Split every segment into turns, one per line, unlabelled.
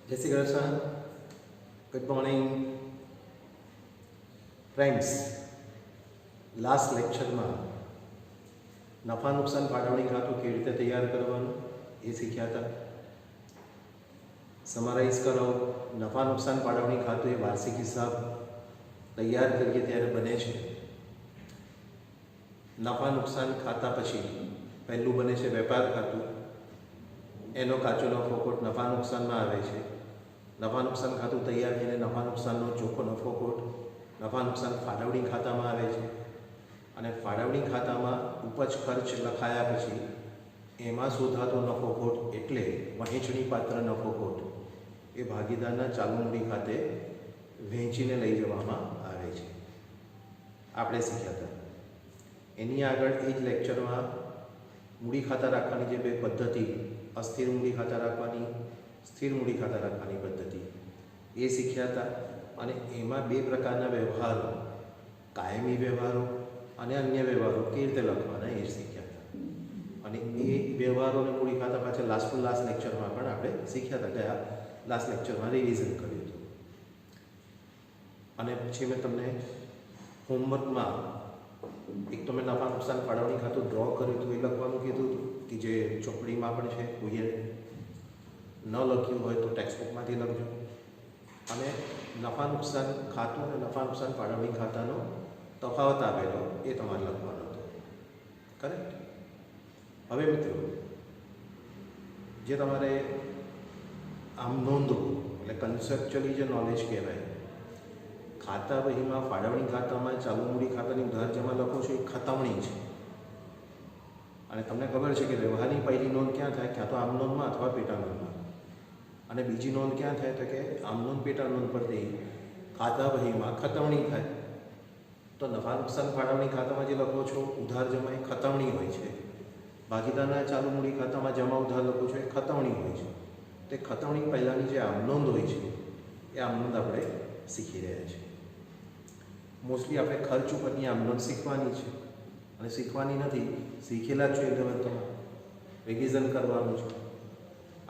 જય Shri Krishna. Good morning friends. Last લેક્ચરમાં નફા નુકસાન ફાળવણી ખાતું કેવી રીતે તૈયાર કરવાનું એ શીખ્યા હતા. સમરાઇઝ કરો. નફા નુકસાન ફાળવણી ખાતું એ વાર્ષિક હિસાબ તૈયાર કરીએ ત્યારે બને છે. નફા નુકસાન ખાતા પછી પહેલું બને છે વેપાર ખાતું. એનો કાચો નફો ખોટ નફા નુકસાનમાં આવે છે. નફા નુકસાન ખાતું તૈયાર થઈને નફા નુકસાનનો ચોખ્ખો નફો ખોટ નફા નુકસાન ફાળવણી ખાતામાં આવે છે. અને ફાળવણી ખાતામાં ઉપજ ખર્ચ લખાયા પછી એમાં શોધાતો નફો ખોટ એટલે વહેંચણી પાત્ર નફો ખોટ એ ભાગીદારના ચાલુ મૂડી ખાતે વહેંચીને લઈ જવામાં આવે છે. આપણે શીખ્યા હતા. એની આગળ એ જ લેક્ચરમાં મૂડી ખાતા રાખવાની જે બે પદ્ધતિ, અસ્થિર મૂડી ખાતા રાખવાની, સ્થિર મૂડી ખાતા રાખવાની પદ્ધતિ એ શીખ્યા હતા. અને એમાં બે પ્રકારના વ્યવહારો, કાયમી વ્યવહારો અને અન્ય વ્યવહારો કેવી રીતે લખવાના એ શીખ્યા હતા. અને એ વ્યવહારોને મૂડી ખાતા પાછળ લાસ્ટ લેક્ચરમાં પણ આપણે શીખ્યા હતા. ગયા લાસ્ટ લેક્ચરમાં રિવિઝન કર્યું હતું. અને પછી મેં તમને હોમવર્કમાં એક તો મેં નફા નુકસાન ફાળવણી ખાતું ડ્રો કર્યું હતું, એ લખવાનું કીધું હતું કે જે ચોપડીમાં પણ છે. કોઈએ ન લખ્યું હોય તો ટેક્સ્ટબુકમાંથી લખજો. અને નફા નુકસાન ખાતું અને નફા નુકસાન ફાળવણી ખાતાનો તફાવત આપેલો એ તમારે લખવાનો હતો. કરેક્ટ? હવે મિત્રો, જે તમારે આમ નોંધવું એટલે કન્સેપ્ચ્યુઅલી જે નોલેજ કહેવાય, ખાતા વહીમાં ફાળવણી ખાતામાં ચાલુ મૂડી ખાતાની ઉધાર જમા લખો છો એ ખતવણી છે. અને તમને ખબર છે કે વ્યવહારની પહેલી નોંધ ક્યાં થાય? ક્યાં તો આમ નોંધમાં અથવા પેટા નોંધમાં. અને બીજી નોંધ ક્યાં થાય? તો કે આમ નોંધ પેટા નોંધ પરથી ખાતા વહીમાં ખતવણી થાય. તો નફા નુકસાન ફાળવણી ખાતામાં જે લખો છો ઉધાર જમા એ ખતવણી હોય છે. ભાગીદારના ચાલુ મૂડી ખાતામાં જમા ઉધાર લખો છો એ ખતવણી હોય છે. તે ખતવણી પહેલાંની જે આમ નોંધ હોય છે એ આમ નોંધ આપણે શીખી રહ્યા છીએ. મોસ્ટલી આપણે ખર્ચ ઉપરની આમ નોંધ શીખવાની છે. અને શીખવાની નથી, શીખેલા જ જોઈએ એટલે તો રિવિઝન કરવાનું છે.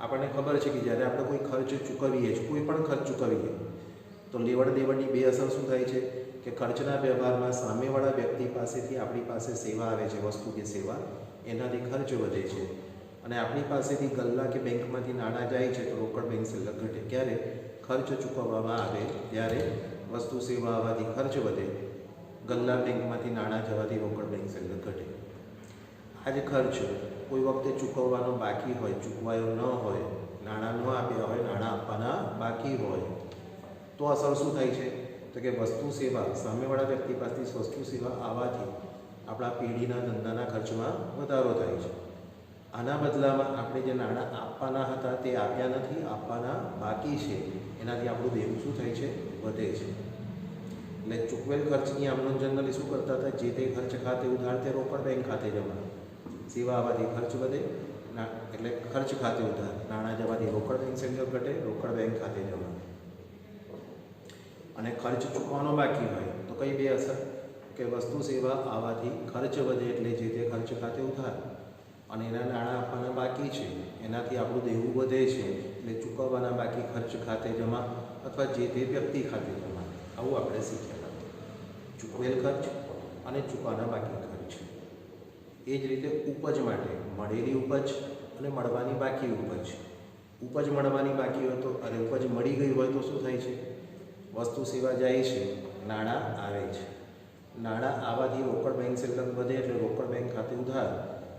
આપણને ખબર છે કે જ્યારે આપણે કોઈ ખર્ચ ચૂકવીએ છીએ, કોઈ પણ ખર્ચ ચૂકવીએ તો લેવડ દેવડની બે અસર શું થાય છે કે ખર્ચના વ્યવહારમાં સામેવાળા વ્યક્તિ પાસેથી આપણી પાસે સેવા આવે છે, વસ્તુ કે સેવા, એનાથી ખર્ચ વધે છે. અને આપણી પાસેથી ગલ્લા કે બેંકમાંથી નાણાં જાય છે તો રોકડ બેંક સલગ ઘટે. ક્યારે? ખર્ચ ચૂકવવામાં આવે ત્યારે વસ્તુ સેવા આવવાથી ખર્ચ વધે, ગલ્લા બેંકમાંથી નાણાં જવાથી રોકડ બેંક સલગ ઘટે. આ જે ખર્ચ કોઈ વખતે ચૂકવવાનો બાકી હોય, ચૂકવાયો ન હોય, નાણાં ન આપ્યા હોય, નાણાં આપવાના બાકી હોય તો અસર શું થાય છે? તો કે વસ્તુ સેવા, સામેવાળા વ્યક્તિ પાસેથી વસ્તુ સેવા આવવાથી આપણા પેઢીના ધંધાના ખર્ચમાં વધારો થાય છે. આના બદલામાં આપણે જે નાણાં આપવાના હતા તે આપ્યા નથી, આપવાના બાકી છે, એનાથી આપણું દેવું શું થાય છે? વધે છે. એટલે ચૂકવેલ ખર્ચની આમનો જનરલી શું કરતા હતા? જે તે ખર્ચ ખાતે ઉધાર તે રોકડ બેંક ખાતે જમા. સેવા આવવાથી ખર્ચ વધે, એટલે ખર્ચ ખાતે ઉધાર, નાણાં જવાથી રોકડ બેંક સલગ ઘટે, રોકડ બેંક ખાતે જમા. અને ખર્ચ ચૂકવવાનો બાકી હોય તો કઈ બે અસર? કે વસ્તુ સેવા આવવાથી ખર્ચ વધે એટલે જે તે ખર્ચ ખાતે ઉધાર, અને એના નાણાં આપવાના બાકી છે એનાથી આપણું દેવું વધે છે એટલે ચૂકવવાના બાકી ખર્ચ ખાતે જમા અથવા જે તે વ્યક્તિ ખાતે જમા. આવું આપણે શીખ્યા. ચૂકવેલ ખર્ચ અને ચૂકવવાના બાકી ખર્ચ. એ જ રીતે ઉપજ માટે મળેલી ઉપજ અને મળવાની બાકી ઉપજ. ઉપજ મળવાની બાકી હોય તો, અને ઉપજ મળી ગઈ હોય તો શું થાય છે? વસ્તુ સેવા જાય છે, નાણાં આવે છે. નાણાં આવવાથી રોકડ બેંક સલગ વધે એટલે રોકડ બેંક ખાતે ઉધાર,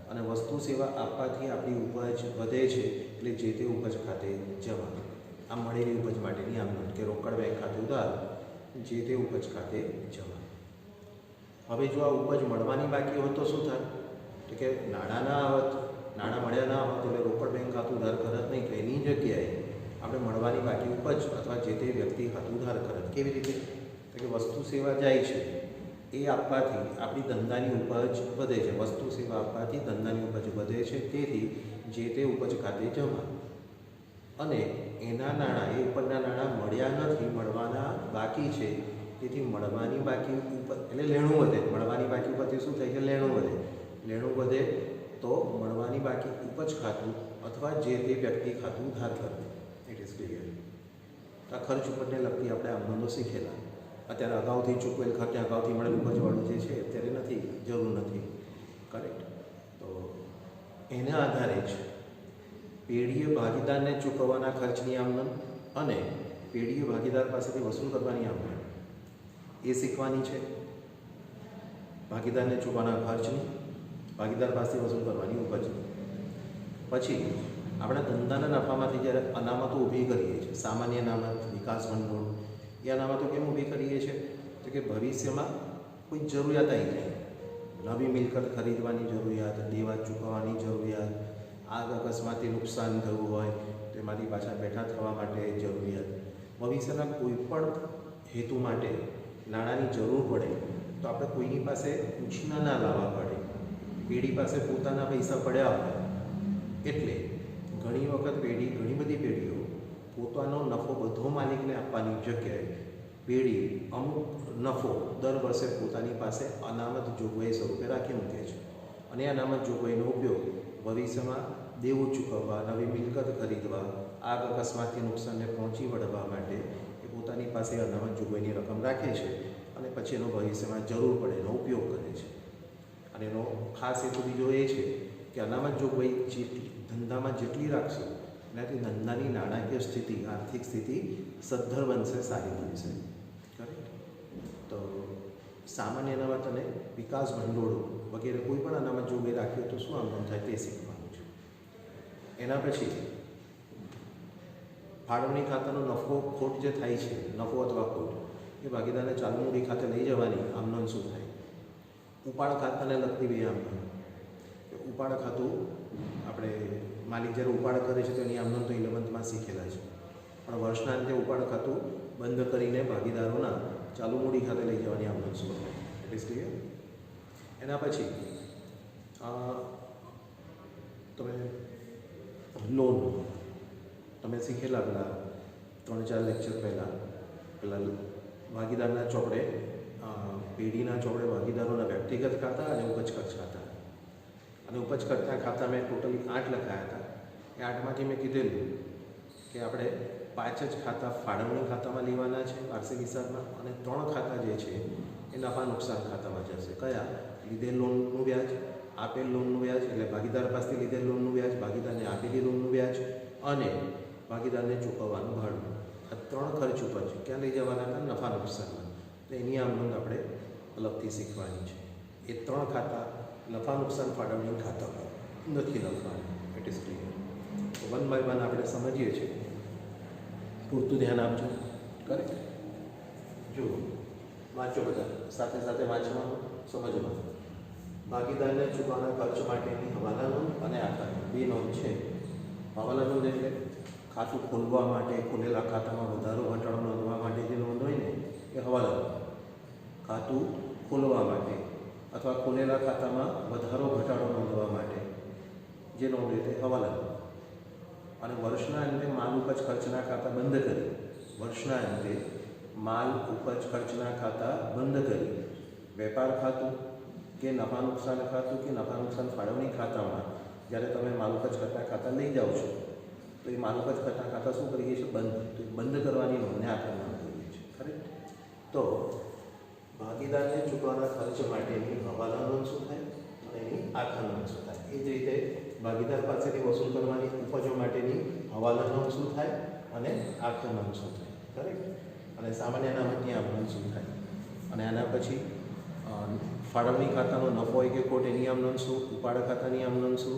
અને વસ્તુ સેવા આપવાથી આપણી ઉપજ વધે છે એટલે જે તે ઉપજ ખાતે જમા. આ મળેલી ઉપજ માટેની આમ નોંધ કે રોકડ બેંક ખાતે ઉધાર, જે તે ઉપજ ખાતે જમા. હવે જો આ ઉપજ મળવાની બાકી હોય તો શું થાય? તો કે નાણાં ના આવત, નાણાં મળ્યા ના આવત એટલે રોકડ બેંક ખાતું ઉધાર કરત નહીં, તો એની જગ્યાએ આપણે મળવાની બાકી ઉપજ અથવા જે તે વ્યક્તિ ખાતું ઉધાર કરત. કેવી રીતે? તો કે વસ્તુ સેવા જાય છે એ આપવાથી આપણી ધંધાની ઉપજ વધે છે. વસ્તુ સેવા આપવાથી ધંધાની ઉપજ વધે છે, તેથી જે તે ઉપજ ખાતે જમા. અને એના નાણાં, એ ઉપરના નાણાં મળ્યા નથી, મળવાના બાકી છે, તેથી મળવાની બાકી ઉપજ એટલે લેણું વધે. મળવાની બાકી ઉપજથી શું થાય છે? લેણું વધે. લેણું વધે તો મળવાની બાકી ઉપજ ખાતું અથવા જે તે વ્યક્તિ ખાતું ઉધાર કરવું. It is clear. તો આ ખર્ચ ઉપરને લગતી આપણે આમ નોંધો શીખેલા. અત્યારે અગાઉથી ચૂકવેલ ખર્ચ અગાઉથી મળેલ ઉપજવાળું જે છે અત્યારે નથી, જરૂર નથી. કરેક્ટ. તો એના આધારે જ પેઢીએ ભાગીદારને ચૂકવવાના ખર્ચની આમનોંધ અને પેઢીએ ભાગીદાર પાસેથી વસૂલ કરવાની આમનોંધ એ શીખવાની છે. ભાગીદારને ચૂકવવાના ખર્ચની, ભાગીદાર પાસેથી વસૂલ કરવાની ઉપજની. પછી આપણા ધંધાના નફામાંથી જ્યારે અનામતો ઊભી કરીએ છીએ, સામાન્ય અનામત, વિકાસ ભંડોળ, એ અનામતો કેમ ઊભી કરીએ છીએ? તો કે ભવિષ્યમાં કોઈ જરૂરિયાત આવી જાય, નવી મિલકત ખરીદવાની જરૂરિયાત, દેવા ચૂકવવાની જરૂરિયાત, આગ અકસ્માતથી નુકસાન થયું હોય તો એમાંથી પાછા બેઠા થવા માટે જરૂરિયાત, ભવિષ્યના કોઈ પણ હેતુ માટે નાણાંની જરૂર પડે તો આપણે કોઈની પાસે ઉછીના ના લાવવા પડે, પેઢી પાસે પોતાના પૈસા પડ્યા હોય. એટલે ઘણી વખત ઘણી બધી પેઢીઓ પોતાનો નફો બધો માલિકને આપવાની જગ્યાએ પેઢી અમુક નફો દર વર્ષે પોતાની પાસે અનામત જોગવાઈ સ્વરૂપે રાખી મૂકે છે. અને અનામત જોગવાઈનો ઉપયોગ ભવિષ્યમાં દેવું ચૂકવવા, નવી મિલકત ખરીદવા, આગ અકસ્માતથી નુકસાનને પહોંચી વળવા માટે એ પોતાની પાસે અનામત જોગવાઈની રકમ રાખે છે અને પછી એનો ભવિષ્યમાં જરૂર પડે એનો ઉપયોગ કરે છે. અને એનો ખાસ હેતુ બીજો એ છે કે અનામત જોગવાઈ ધંધામાં જેટલી રાખશો એનાથી ધંધાની નાણાકીય સ્થિતિ, આર્થિક સ્થિતિ સદ્ધર બનશે, સારી બનશે. કરેક્ટ. તો સામાન્ય અનામત અને વિકાસ ભંડોળો વગેરે કોઈ પણ અનામત જોગવાઈ રાખીએ તો શું આમનોંધ થાય તે શીખવાનું છે. એના પછી ફાળવણી ખાતાનો નફો ખોટ જે થાય છે, નફો અથવા ખોટ એ ભાગીદારને ચાલુ મૂડી ખાતે લઈ જવાની આમનોંધ શું થાય? ઉપાડ ખાતાને લગતી બે આમનોંધ. ઉપાડ ખાતું આપણે માલિક જ્યારે ઉપાડ કરે છે તો એની આમનોંધ તો 11th શીખેલા છે, પણ વર્ષના અંતે ઉપાડ ખાતું બંધ કરીને ભાગીદારોના ચાલુ મૂડી ખાતે લઈ જવાની આમનોંધ શું થાય? It is clear. એના પછી તમે લોન તમે શીખેલા પેલા 3-4 લેક્ચર પહેલાં ભાગીદારના ચોપડે, પેઢીના ચોપડે ભાગીદારોના વ્યક્તિગત ખાતા અને ઉપજ ખર્ચ ખાતા. અને ઉપજ ખર્ચના ખાતા મેં ટોટલી 8 લખાયા હતા. એ 8માંથી મેં કીધેલું કે આપણે 5 જ ખાતા ફાળવણી ખાતામાં લેવાના છે વાર્ષિક હિસાબમાં, અને 3 ખાતા જે છે એ નફા નુકસાન ખાતામાં જશે. કયા? લીધેલ લોનનું વ્યાજ, આપેલ લોનનું વ્યાજ એટલે ભાગીદાર પાસેથી લીધેલ લોનનું વ્યાજ, ભાગીદારને આપેલી લોનનું વ્યાજ અને ભાગીદારને ચૂકવવાનું ભાડું. આ 3 ખર્ચ ઉપર છે. ક્યાં લઈ જવાના હતા? નફા નુકસાનમાં. તો એની આમનોંધ આપણે અલગથી શીખવાની છે. એ 3 ખાતા નફા નુકસાન ફાળવણી ખાતામાં નથી લખવાનું. It is clear. તો 1 by 1 આપણે સમજીએ છીએ. પૂરતું ધ્યાન આપજો. કરેક્ટ. જો વાંચો બધા, સાથે સાથે વાંચવાનું, સમજવાનું. ભાગીદારને ચૂકવવાના ખર્ચ માટેની હવાલા નોંધ અને આખા 2 નોંધ છે. હવાલા નોંધ એટલે ખાતું ખોલવા માટે, ખોલેલા ખાતામાં વધારો ઘટાડો નોંધવા માટે જે નોંધ હોય ને એ હવાલા નોંધ. ખાતું ખોલવા માટે અથવા ખોલેલા ખાતામાં વધારો ઘટાડો નોંધવા માટે જે નોંધ હોય તે હવાલા નોંધ. અને વર્ષના અંતે માલ ઉપજ ખર્ચના ખાતા બંધ કરી, વર્ષના અંતે માલ ઉપજ ખર્ચના ખાતા બંધ કરી વેપાર ખાતું કે નફા નુકસાન ખાતું કે નફા નુકસાન ફાળવણી ખાતામાં જ્યારે તમે માલ ઉપજ ખર્ચના ખાતા લઈ જાઓ છો તો એ માલ ઉપજ ખર્ચના ખાતા શું કરીએ છીએ? બંધ. તો બંધ કરવાની નોંધને આપણે નોંધ કરીએ છીએ. કરેક્ટ. તો ભાગીદારને ચૂકવવાના ખર્ચ માટેની હવાલા નોંધ શું થાય અને એની આખા નોંધ શું થાય? એ જ રીતે ભાગીદાર પાસેથી વસૂલ કરવાની ઉપજો માટેની હવાલા નોંધ શું થાય અને આખા નોંધ શું થાય? કરેક્ટ. અને સામાન્ય અનામતની આમનોંધ શું થાય? અને આના પછી ફાળવણી ખાતાનો નફો હોય કે ખોટ એની આમનોંધ શું, ઉપાડ ખાતાની આમનોંધ શું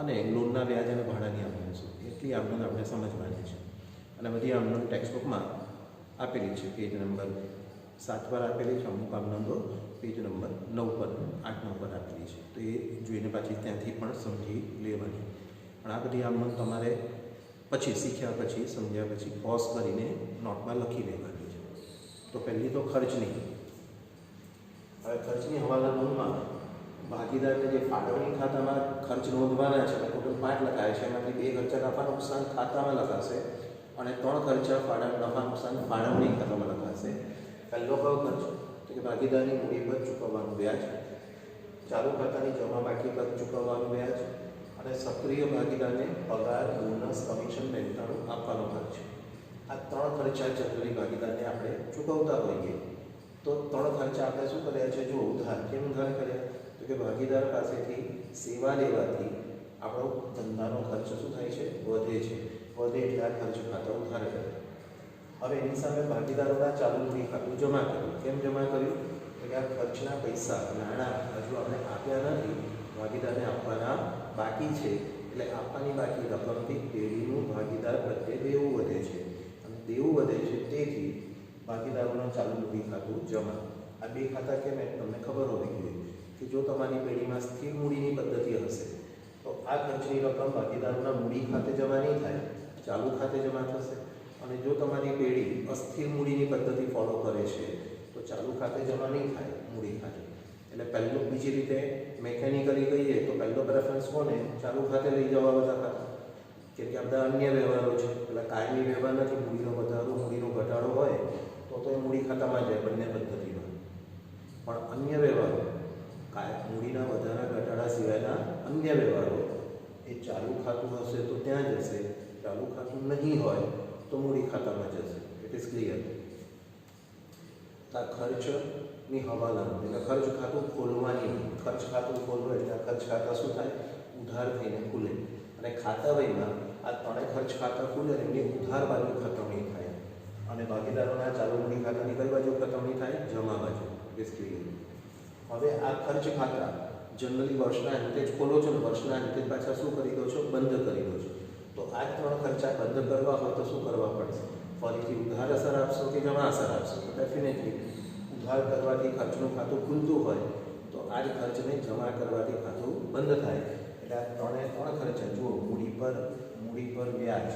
અને લોનના વ્યાજ અને ભાડાની આમનોંધ શું? એટલી આમનોંધ આપણે સમજવાની છે. અને બધી આમનોંધ ટેક્સ્ટબુકમાં આપેલી છે. પેજ નંબર 7 પર આપેલી છે. અમુક આમનોંધો પેજ નંબર 9 પર, 8-9 પર આપેલી છે. તો એ જોઈને પાછી ત્યાંથી પણ સમજી લેવાની. પણ આ બધી આમનોંધ તમારે પછી શીખ્યા પછી, સમજ્યા પછી પોઝ કરીને નોટમાં લખી લેવાની છે. તો પહેલી તો ખર્ચની. હવે ખર્ચની હવાલા નોંધમાં ભાગીદારને જે ફાળવણી ખાતામાં ખર્ચ નોંધવાના છે અને ટોટલ 5 લખાય છે. એમાંથી 2 ખર્ચા નફા નુકસાન ખાતામાં લખાશે અને 3 ખર્ચા નફા નુકસાન ફાળવણી ખાતામાં લખાશે. પહેલો કયો ખર્ચ? તો કે ભાગીદારની મૂડી પર ચૂકવવાનું વ્યાજ, ચાલુ ખાતાની જમા બાકી પર ચૂકવવાનું વ્યાજ અને સક્રિય ભાગીદારને પગાર, બોનસ, કમિશન, મહેનતાણું આપવાનો ખર્ચ. આ ત્રણ ખર્ચા જનરલી ભાગીદારને આપણે ચૂકવતા હોઈએ. તો ત્રણ ખર્ચા આપણે શું કર્યા છે? જો ઉધાર. કેમ ઉધાર કર્યા? તો કે ભાગીદાર પાસેથી સેવા લેવાથી આપણો ધંધાનો ખર્ચ શું થાય છે? વધે છે. વધે એટલે આ ખર્ચ ખાતા ઉધાર કરે. હવે એની સામે ભાગીદારોના ચાલુ મૂડી ખાતું જમા કર્યું. કેમ જમા કર્યું? તો કે આ ખર્ચના પૈસા, નાણાં હજુ આપણે આપ્યા નથી, ભાગીદારને આપવાના બાકી છે. એટલે આપવાની બાકી રકમથી પેઢીનું ભાગીદાર પ્રત્યે દેવું વધે છે. અને દેવું વધે છે તેથી ભાગીદારોના ચાલુ મૂડી ખાતું જમા. આ બે ખાતા કેમ એમ તમને ખબર હોવી જોઈએ કે જો તમારી પેઢીમાં સ્થિર મૂડીની પદ્ધતિ હશે તો આ ખર્ચની રકમ ભાગીદારોના મૂડી ખાતે જમા નહીં થાય, ચાલુ ખાતે જમા થશે. અને જો તમારી પેઢી અસ્થિર મૂડીની પદ્ધતિ ફોલો કરે છે તો ચાલુ ખાતે જમા નહીં થાય, મૂડી ખાતે. એટલે પહેલું, બીજી રીતે મેકેનિકલી કહીએ તો પહેલો પ્રેફરન્સ કોને? ચાલુ ખાતે લઈ જવા બધા ખાતા. કેમ કે આ બધા અન્ય વ્યવહારો છે, એટલે કાયમી વ્યવહાર નથી. મૂડીનો વધારો, મૂડીનો ઘટાડો હોય તો એ મૂડી ખાતામાં જાય બંને પદ્ધતિમાં. પણ અન્ય વ્યવહારો, મૂડીના વધારા ઘટાડા સિવાયના અન્ય વ્યવહારો એ ચાલુ ખાતું હશે તો ત્યાં જશે, ચાલુ ખાતું નહીં હોય તો મૂડી ખાતામાં જશે. It is clear. આ ખર્ચની હવાલાનું એટલે ખર્ચ ખાતું ખોલવાની, ખર્ચ ખાતું ખોલવું એટલે આ ખર્ચ ખાતા શું થાય? ઉધાર થઈને ખુલે. અને ખાતા વહીમાં આ ત્રણેય ખર્ચ ખાતા ખુલે એમની ઉધાર બાજુ ખતમણી થાય. અને ભાગીદારોના ચાલુ મૂડી ખાતાની કઈ બાજુ ખતમણી થાય? જમા બાજુ. It is clear. હવે આ ખર્ચ ખાતા જનરલી વર્ષના અંતે જ ખોલો છો ને વર્ષના અંતે પાછા શું કરી દો છો? બંધ કરી દો છો. તો આ ત્રણ ખર્ચા બંધ કરવા હોય તો શું કરવા પડશે? ફરીથી ઉધાર અસર આપશો કે જમા અસર આપશો? તો ડેફિનેટલી ઉધાર કરવાથી ખર્ચનું ખાતું ખુલતું હોય તો આ જ ખર્ચને જમા કરવાથી ખાતું બંધ થાય. એટલે આ ત્રણ ખર્ચા જુઓ, મૂડી પર વ્યાજ,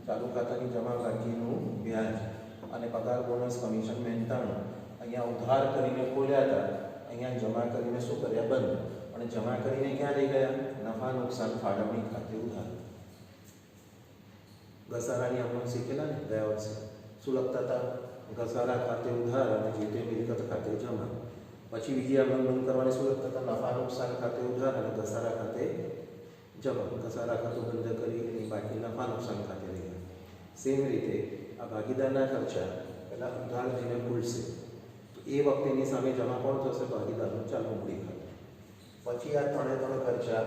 ચાલુ ખાતાની જમા બાકીનું વ્યાજ અને પગાર, બોનસ, કમિશન, મહેનતાણું અહીંયા ઉધાર કરીને ખોલ્યા હતા, અહીંયા જમા કરીને શું કર્યા? બંધ. અને જમા કરીને ક્યાં લઈ ગયા? નફા નુકસાન ફાળવણી ખાતે ઉધાર. ઘસારાની આપણે શીખેલા ને ગયા વર્ષે શું લખતા હતા? ઘસારા ખાતે ઉધાર અને જે તે મિલકત ખાતે જમા. પછી બીજી આપણે બંધ કરવાની શું લખતા હતા? નફા નુકસાન ખાતે ઉધાર અને ઘસારા ખાતે જમા. ઘસારા ખાતું બંધ કરી એની બાકી નફા નુકસાન ખાતે લઈ ગયા. સેમ રીતે આ ભાગીદારના ખર્ચા પહેલાં ઉધાર થઈને ખુલશે તો એ વખતે એની સામે જમા કોણ થશે? ભાગીદારનું ચાલુ મૂડી ખાતું. પછી આ ત્રણ ખર્ચા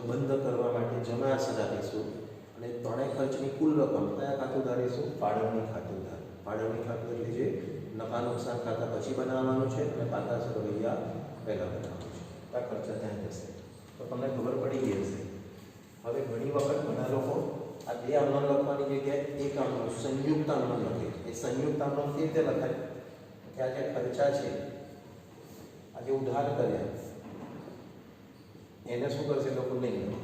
બંધ કરવા માટે જમા અસર આપીશું અને ત્રણેય ખર્ચની કુલ રકમ કયા ખાતું ધારીશું? ફાળવણી ખાતું ધાર. ફાળવણી ખાતું એટલે જે નફા નુકસાન ખાતા પછી બનાવવાનું છે અને 500 રૂપિયા પહેલાં બનાવવાનું છે. આ ખર્ચા ત્યાં જશે. તો તમને ખબર પડી ગઈ હશે. હવે ઘણી વખત ઘણા લોકો આ બે આમનામ લખવાની જગ્યાએ એક આમનામ, સંયુક્ત આમનામ લખે. એ સંયુક્ત આમનામ કેવી રીતે લખાય? કે આ જે ખર્ચા છે, આ જે ઉધાર કર્યા એને શું કરશે? લોકો નહીં લખે.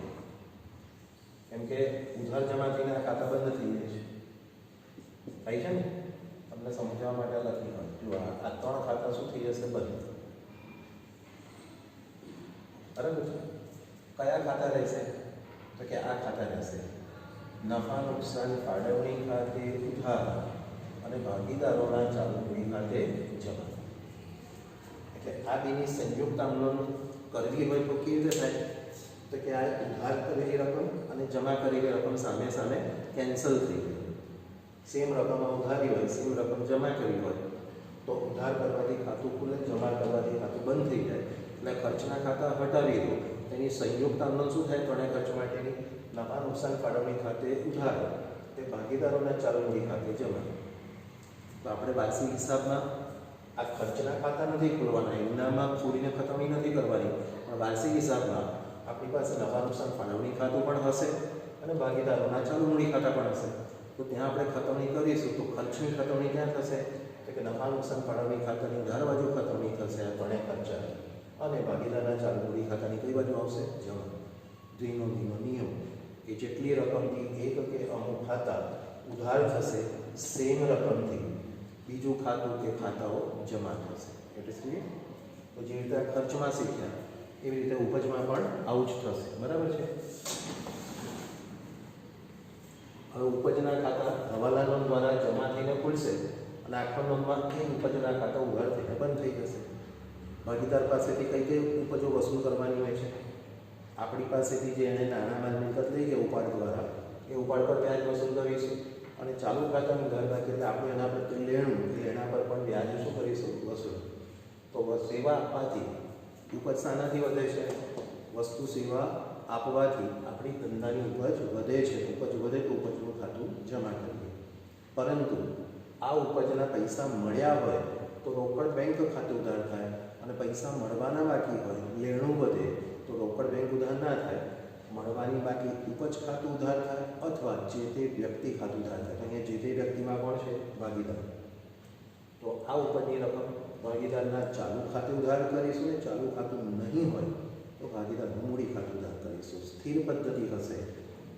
કેમ કે ઉધાર જમા થઈને આ ખાતા બંધ થઈ જાય છે. થાય છે ને? તમને સમજાવવા માટે લખી હોય. જો આ ત્રણ ખાતા શું થઈ જશે? બંધ. બરાબર છે? કયા ખાતા રહેશે? તો કે આ ખાતા રહેશે. નફા નુકસાન ફાળવણી ખાતે ઉધાર અને ભાગીદારોના ચાલુ મૂડી ખાતે જમા. એટલે આ બેની સંયુક્ત આમનોંધ કરવી હોય તો કેવી રીતે થાય? તો કે આ ઉધાર કરેલી રકમ અને જમા કરેલી રકમ સામે સામે કેન્સલ થઈ જાય. સેમ રકમ ઉધારી હોય, સેમ રકમ જમા કરી હોય તો ઉધાર કરવાથી ખાતું ખુલે, જમા કરવાથી ખાતું બંધ થઈ જાય. એટલે ખર્ચના ખાતા હટાવી દો. એની સંયુક્ત આમનોંધ શું થાય? ત્રણેય ખર્ચ માટેની નફા નુકસાન ફાળવણી ખાતે ઉધાર, તે ભાગીદારોના ચાલુ મૂડી ખાતે જમા. તો આપણે વાર્ષિક હિસાબમાં આ ખર્ચના ખાતા નથી ખોલવાના, એમનામાં ખોલીને ખતમણી નથી કરવાની, પણ વાર્ષિક હિસાબમાં આપણી પાસે નફા નુકસાન ફાળવણી ખાતું પણ હશે અને ભાગીદારોના ચાલુ મૂડી ખાતા પણ હશે. તો ત્યાં આપણે ખતમણી કરીશું તો ખર્ચની ખતમણી ક્યાં થશે? તો કે નફા નુકસાન ફાળવણી ખાતાની ઉધાર બાજુ ખતમણી થશે આ ત્રણેય ખર્ચા, અને ભાગીદારના ચાલુ મૂડી ખાતાની કઈ બાજુ આવશે? જમા. ધીનો નિયમ કે જેટલી રકમથી એક કે અમુક ખાતા ઉધાર થશે, સેમ રકમથી બીજું ખાતું કે ખાતાઓ જમા થશે. એટલે શું? તો જે રીતે ખર્ચમાં શીખ્યા એવી રીતે ઉપજમાં પણ આવું જ થશે. બરાબર છે? હવે ઉપજના ખાતા હવાલા નોંધ દ્વારા જમા થઈને ખુલશે અને આખા નોંધમાં એ ઉપજના ખાતા ઉધાર થઈને બંધ થઈ જશે. ભાગીદાર પાસેથી કઈ કઈ ઉપજો વસૂલ કરવાની હોય છે? આપણી પાસેથી જે એને નાણાં માલ મિલકત લઈ ગયા ઉપાડ દ્વારા, એ ઉપાડ પર વ્યાજ વસૂલ કરીશું. અને ચાલુ ખાતાનું ઉધાર બાકી એટલે આપણે એના પર લેણું એટલે એના પર પણ વ્યાજ શું કરીશું? વસૂલ. તો સેવા આપવાથી ઉપજ શાનાથી વધે છે? વસ્તુ સેવા આપવાથી આપણી ધંધાની ઉપજ વધે છે. ઉપજ વધે તો ઉપજનું ખાતું જમા કરીએ. પરંતુ આ ઉપજના પૈસા મળ્યા હોય તો રોકડ બેંક ખાતું ઉધાર થાય, અને પૈસા મળવાના બાકી હોય, લેણું વધે તો રોકડ બેંક ઉધાર ના થાય, મળવાની બાકી ઉપજ ખાતું ઉધાર થાય, અથવા જે તે વ્યક્તિ ખાતું ઉધાર થાય. તો અહીંયા જે તે વ્યક્તિમાં કોણ છે? ભાગીદાર. તો આ ઉપજની રકમ ભાગીદારના ચાલુ ખાતે ઉધાર કરીશું, ને ચાલુ ખાતું નહીં હોય તો ભાગીદારનું મૂડી ખાતું ઉધાર કરીશું. સ્થિર પદ્ધતિ હશે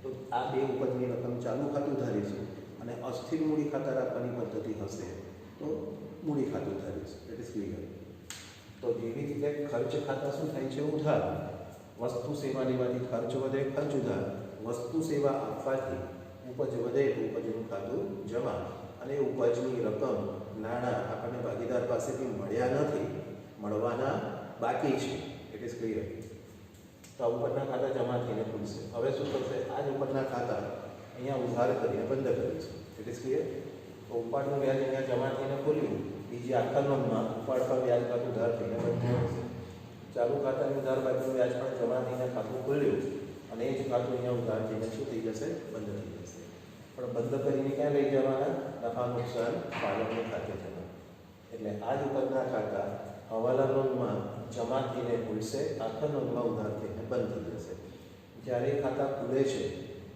તો આ બે ઉપજની રકમ ચાલુ ખાતું ઉધારીશું, અને અસ્થિર મૂડી ખાતા રાખવાની પદ્ધતિ હશે તો મૂડી ખાતું ઉધારીશું. It is clear. તો જેવી રીતે ખર્ચ ખાતા શું થાય છે? ઉધાર. વસ્તુ સેવા લેવાથી ખર્ચ વધે, ખર્ચ ઉધાર. વસ્તુ સેવા આપવાથી ઉપજ વધે તો ઉપજનું ખાતું જમા, અને ઉપજની રકમ નાણાં આપણને ભાગીદાર પાસેથી મળ્યા નથી, મળવાના બાકી છે. It is clear. તો આ ઉપરના ખાતા જમા થઈને ખુલશે. હવે શું થશે? આ જ ઉપરના ખાતા અહીંયા ઉધાર કરીને બંધ કરીશું. It is clear. તો ઉપાડનું વ્યાજ અહીંયા જમા થઈને ખોલ્યું, બીજી આખા નોંધમાં ઉપાડ પર વ્યાજ ખાતું ઉધાર થઈને બંધ થશે. ચાલુ ખાતાનું ઉધાર બાજુનું વ્યાજ પણ જમા થઈને ખાતું ખોલ્યું, અને એ જ ખાતું અહીંયા ઉધાર થઈને શું થઈ જશે? બંધ થઈ જશે. પણ બંધ કરીને ક્યાં લઈ જવાના? નફા નુકસાન ફાળવણી ખાતે જવા. એટલે આ જ ઉપરના ખાતા હવાલા નોંધમાં જમા થઈને ખુલશે, આખા નોંધમાં ઉધાર થઈને બંધ થઈ જશે. જ્યારે ખાતા ખુલે છે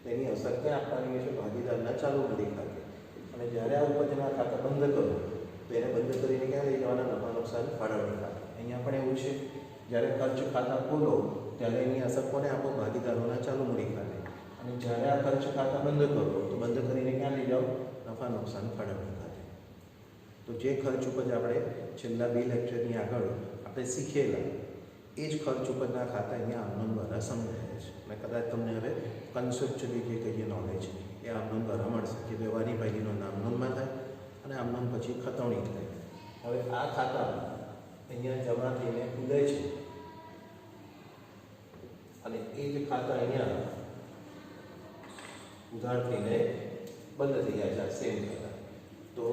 તેની અસર ક્યાં આપવાની છે? ભાગીદારના ચાલુ મૂડી ખાતે. અને જ્યારે આ ઉપજના ખાતા બંધ કરો તો એને બંધ કરીને ક્યાં લઈ જવાના? નફા નુકસાન ફાળવણી ખાતે. અહીંયા પણ એવું છે, જ્યારે ખર્ચ ખાતા ખોલો ત્યારે એની અસર કોને આપો? ભાગીદારોના ચાલુ મૂડી ખાતે. અને જ્યારે આ ખર્ચ ખાતા બંધ કરો તો બંધ કરીને ક્યાં લઈ જાઓ? નફા નુકસાન ફાળવણી ખાતે. તો જે ખર્ચ ઉપજ આપણે છેલ્લા 2 લેક્ચરની આગળ આપણે શીખેલા એ જ ખર્ચ ઉપજના ખાતા અહીંયા આમનોન દ્વારા સમજાય છે. અને કદાચ તમને હવે કન્સેપ્ચ્યુઅલી જે કહીએ નોલેજ એ આમનોન દ્વારા મળશે કે વ્યવહારની પહેલીનો આમનોનમાં થાય અને આમનોન પછી ખતવણી થાય. હવે આ ખાતા અહીંયા જમા થઈને ખુલે છે, અને એ જ ખાતા અહીંયા ઉધાર થઈને બંધ થઈ જાય છે. સેમ ખાતા. તો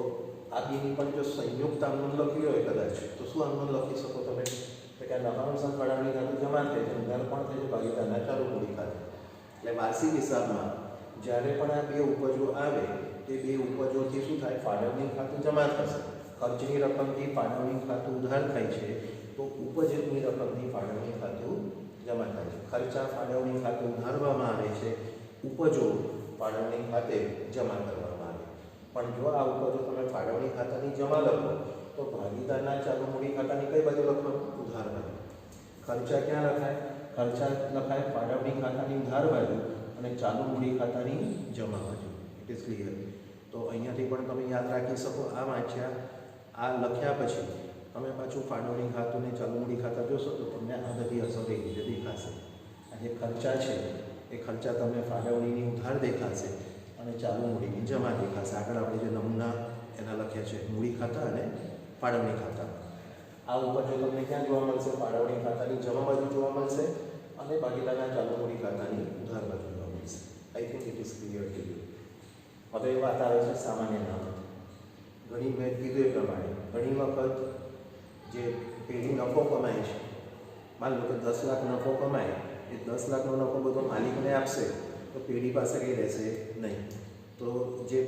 આ બેની પણ જો સંયુક્ત આમનોન લખ્યું હોય કદાચ તો શું આમનોન લખી શકો તમે? તો કે નફા નુકસાન ફાળવણી ખાતું જમા થાય છે, ઉધાર પણ થાય છે ભાગીદારના ચાલુ મૂડી ખાતે. એટલે વાર્ષિક હિસાબમાં જ્યારે પણ આ બે ઉપજો આવે તે બે ઉપજોથી શું થાય? ફાળવણી ખાતું જમા થશે. ખર્ચની રકમથી ફાળવણી ખાતું ઉધાર થાય છે, તો ઉપજની રકમથી ફાળવણી ખાતું જમા થાય છે. ખર્ચા ફાળવણી ખાતું ઉધારવામાં આવે છે, ઉપજો ફાળવણી ખાતે જમા કરવામાં આવે. પણ જો આ ઉપજો તમે ફાળવણી ખાતાની જમા લખો તો ભાગીદારના ચાલુ મૂડી ખાતાની કઈ બાજુ લખો? ઉધાર બાજુ. ખર્ચા ક્યાં લખાય? ખર્ચા લખાય ફાળવણી ખાતાની ઉધાર બાજુ, અને ચાલુ મૂડી ખાતાની જમા બાજુ. It is clear. તો અહીંયાથી પણ તમે યાદ રાખી શકો. આ વાંચ્યા, આ લખ્યા પછી તમે પાછું ફાળવણી ખાતું ને ચાલુ મૂડી ખાતા જોશો તો તમને આ બધી અસર એ રીતે દેખાશે. આ જે ખર્ચા છે એ ખર્ચા તમને ફાળવણીની ઉધાર દેખાશે અને ચાલુ મૂડીની જમા દેખાશે. આગળ આપણે જે નમૂના એના લખ્યા છે મૂડી ખાતા અને ફાળવણી ખાતા. આ ઉપજો તમને ક્યાં જોવા મળશે? ફાળવણી ખાતાની જમા બાજુ જોવા મળશે, અને ભાગીદારના ચાલુ મૂડી ખાતાની ઉધાર બાજુ જોવા મળશે. I think it is clear to you. હવે વાત આવે છે સામાન્ય નામત. ઘણી મેં કીધું એ પ્રમાણે ઘણી વખત જે પેઢી નફો કમાય છે, માન લો કે 10 લાખ નફો કમાય, એ 10 લાખનો નફો બધો માલિકને આપશે તો પેઢી પાસે કંઈ રહેશે નહીં. તો જે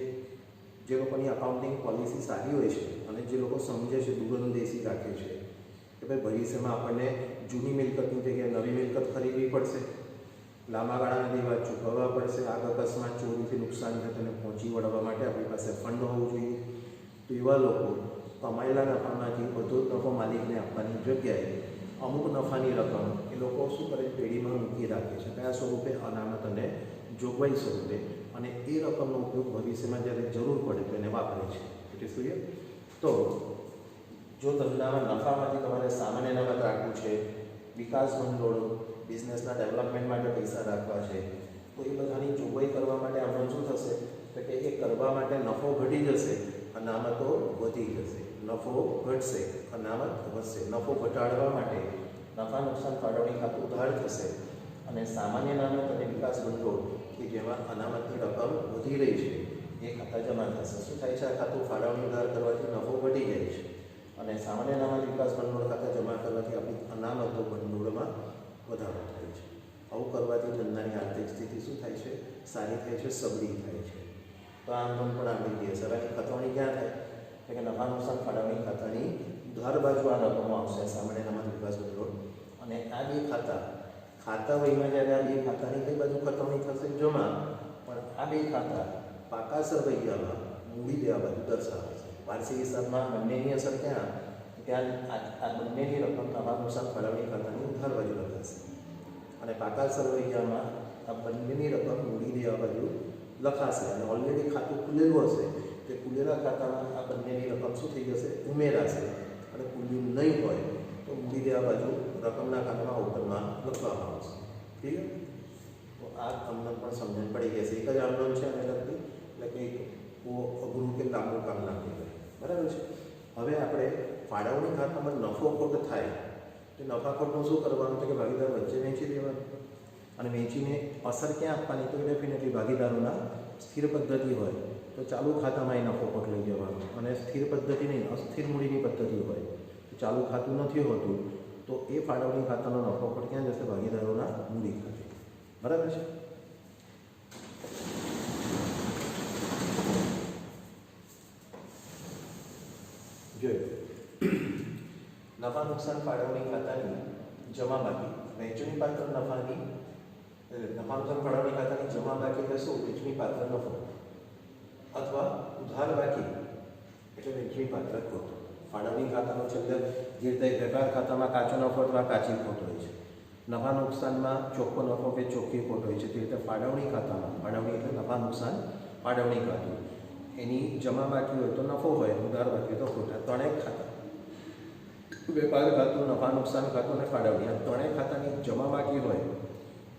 લોકોની અકાઉન્ટિંગ પોલિસી સારી હોય છે અને જે લોકો સમજે છે, દૂરંદેશી રાખે છે કે ભાઈ ભવિષ્યમાં આપણને જૂની મિલકતની જગ્યાએ નવી મિલકત ખરીદવી પડશે, લાંબા ગાળાના દેવા ચૂકવવા પડશે, આગ અકસ્માત ચોરીથી નુકસાન થાય તેને પહોંચી વળવા માટે આપણી પાસે ફંડ હોવું જોઈએ. તો એવા લોકો કમાયેલા નફામાંથી બધો નફો માલિકને આપવાની જગ્યાએ અમુક નફાની રકમ એ લોકો શું કરે? પેઢીમાં મૂકી રાખે છે. કયા સ્વરૂપે? અનામત અને જોગવાઈ સ્વરૂપે. અને એ રકમનો ઉપયોગ ભવિષ્યમાં જ્યારે જરૂર પડે તો એને વાપરે છે. It is clear. તો જો ધંધામાં નફામાંથી તમારે સામાન્ય અનામત રાખવું છે, વિકાસ ભંડોળ, બિઝનેસના ડેવલપમેન્ટ માટે પૈસા રાખવા છે, તો એ બધાની જોગવાઈ કરવા માટે આમાં શું થશે? તો કે એ કરવા માટે નફો ઘટી જશે, અનામતો વધી જશે. નફો ઘટશે, અનામત વધશે. નફો ઘટાડવા માટે નફા નુકસાન ફાળવણી ખાતું ઉધાર થશે, અને સામાન્ય અનામત અને વિકાસ ભંડોળ કે જેમાં અનામતની રકમ વધી રહી છે એ ખાતા જમા થશે. શું થાય છે? આ ખાતું ફાળવણી ઉધાર કરવાથી નફો ઘટી જાય છે અને સામાન્ય અનામત વિકાસ ભંડોળ ખાતા જમા કરવાથી આપણી અનામતો ભંડોળમાં વધારો થાય છે. આવું કરવાથી ધંધાની આર્થિક સ્થિતિ શું થાય છે? સારી થાય છે, સબળી થાય છે. તો આ નોંધ પણ આપણી ગઈ છે. હવે ખતવણી ક્યાં થાય? તો કે નફા નુકસાન ફાળવણી ખાતાની ઉધાર બાજુ આ રકમો આવશે, સામાન્ય અનામત વિકાસ ભંડોળ. અને આ બે ખાતા વહીમાં જ્યારે આ બે ખાતાની કઈ બાજુ ખતવણી થશે? જમા. પણ આ બે ખાતા પાકા સરવૈયામાં મૂડી દેવા બાજુ દર્શાવે છે. વાર્ષિક હિસાબમાં બંનેની અસર ક્યાં? ત્યાં આ બંનેની રકમ નફા નુકસાન ફાળવણી ખાતાની ઉધાર બાજુ લખાશે અને પાકા સરવૈયામાં આ બંનેની રકમ મૂડી દેવા બાજુ લખાશે. અને ઓલરેડી ખાતું ખુલેલું હશે તે ખુલેલા ખાતામાં આ બંનેની રકમ શું થઈ જશે? ઉમેરાશે. અને ખુલ્યું નહીં હોય તો મૂડી દેવા બાજુ રકમના ખાતામાં ઓપનમાં લખવામાં આવશે. ક્લિયર? તો આ તમને પણ સમજણ પડી જશે. એક જ આંદોલન છે અને લગતી એટલે કંઈક બહુ અઘરું કે લાંબુ કામ ના કહેવાય. બરાબર છે? હવે આપણે ફાળવણી ખાતામાં નફો ખોટ થાય તો નફા ખોટનું શું કરવાનું? તો કે ભાગીદાર વચ્ચે વેચી દેવાનું. અને વેચીને અસર ક્યાં આપવાની? તો ડેફિનેટલી ભાગીદારોના સ્થિર પદ્ધતિ હોય તો ચાલુ ખાતામાં એ નફો ખોટ લઈ જવાનો. અને સ્થિર પદ્ધતિ નહીં, અસ્થિર મૂડીની પદ્ધતિ હોય તો ચાલુ ખાતું નથી હોતું તો એ ફાળવણી ખાતાનો નફો ખોટ ક્યાં જશે? ભાગીદારોના મૂડી ખાતે. બરાબર છે? જોયું નફા નુકસાન ફાળવણી ખાતાની જમા બાકી વહેંચણી પાત્ર નફાની નફા નુકસાન ફાળવણી ખાતાની જમા બાકી એટલે શું? વહેંચણી પાત્ર નફો અથવા ઉધાર બાકી એટલે વહેંચણી પાત્ર ખોટ. ફાળવણી ખાતાનો છેલ્લે જે રીતે વેપાર ખાતામાં કાચો નફો અથવા કાચી ખોટ હોય છે, નફા નુકસાનમાં ચોખ્ખો નફો કે ચોખ્ખી ખોટ હોય છે, તે રીતે ફાળવણી ખાતામાં ફાળવણી એટલે નફા નુકસાન ફાળવણી ખાતું એની જમા બાકી હોય તો નફો હોય, ઉધાર બાકી તો ખોટા. ત્રણેય ખાતા વેપાર ખાતું, નફા નુકસાન ખાતું અને ફાળવણી આ ત્રણેય ખાતાની જમા બાકી હોય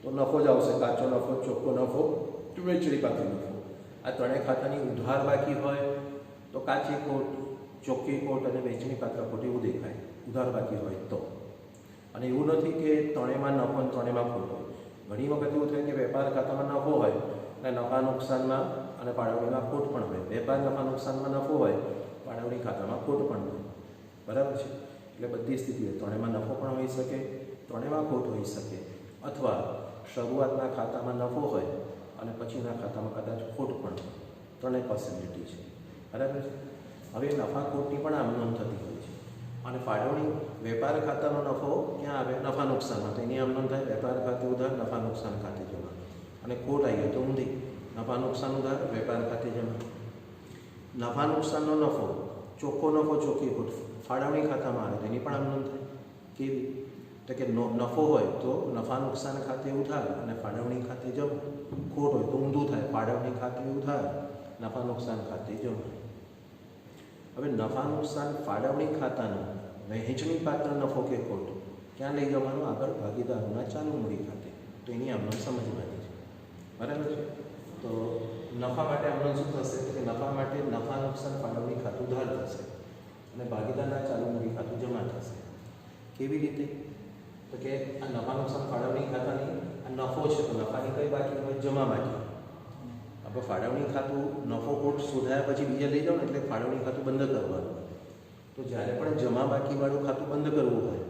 તો નફો જ આવશે. કાચો નફો, ચોખ્ખો નફો, વહેંચણી પાત્ર નફો. આ ત્રણેય ખાતાની ઉધાર બાકી હોય તો કાચી ખોટ, ચોખ્ખી ખોટ અને વહેંચણી પાત્ર ખોટ એવું દેખાય ઉધાર બાકી હોય તો. અને એવું નથી કે ત્રણેયમાં નફો અને ત્રણેયમાં ખોટ હોય. ઘણી વખત એવું થાય કે વેપાર ખાતામાં નફો હોય અને નફા નુકસાનમાં અને ફાળવણીમાં ખોટ પણ હોય. વેપાર નફા નુકસાનમાં નફો હોય, ફાળવણી ખાતામાં ખોટ પણ હોય. બરાબર છે? એટલે બધી સ્થિતિ ત્રણેયમાં નફો પણ હોઈ શકે, ત્રણેયમાં ખોટ હોઈ શકે, અથવા શરૂઆતના ખાતામાં નફો હોય અને પછીના ખાતામાં કદાચ ખોટ પણ હોય. ત્રણેય પોસિબિલિટી છે. બરાબર છે? હવે નફા ખોટની પણ આમ નોંધ થતી હોય છે. અને ફાળવણી વેપાર ખાતાનો નફો ક્યાં આવે? નફા નુકસાનમાં. તો એની આમ નોંધ થાય વેપાર ખાતે ઉધાર, નફા નુકસાન ખાતે જમા. અને ખોટ આવી તો ઊંધી નફા નુકસાન ઉધાર, વેપાર ખાતે જમા. નફા નુકસાનનો નફો, ચોખ્ખો નફો, ચોખ્ખી ખોટ ફાળવણી ખાતામાં આવે તો એની પણ આમ નોંધ થાય. કેવી? તો કે નફો હોય તો નફા નુકસાન ખાતે ઉધાર અને ફાળવણી ખાતે જમા. ખોટ હોય તો ઊંધું થાય, ફાળવણી ખાતે ઉધાર, નફા નુકસાન ખાતે જમા. હવે નફા નુકસાન ફાળવણી ખાતાનો વહેંચણી પાત્ર નફો કે ખોટ ક્યાં લઈ જવાનું? આગળ ભાગીદારોના ચાલુ મૂડી ખાતે. તો એની આમનો સમજવાની છે. બરાબર છે? તો નફા માટે આમનો શું થશે? તો કે નફા માટે નફા નુકસાન ફાળવણી ખાતું ઉધાર થશે અને ભાગીદારના ચાલુ મૂડી ખાતું જમા થશે. કેવી રીતે? તો કે આ નફા નુકસાન ફાળવણી ખાતાની આ નફો છે તો નફાની કઈ બાકી હોય? જમા બાકી. આપણે ફાળવણી ખાતું નફો ખોટ શોધાયા પછી બીજા લઈ જાઓ ને એટલે ફાળવણી ખાતું બંધ કરવાનું. તો જ્યારે પણ જમા બાકીવાળું ખાતું બંધ કરવું હોય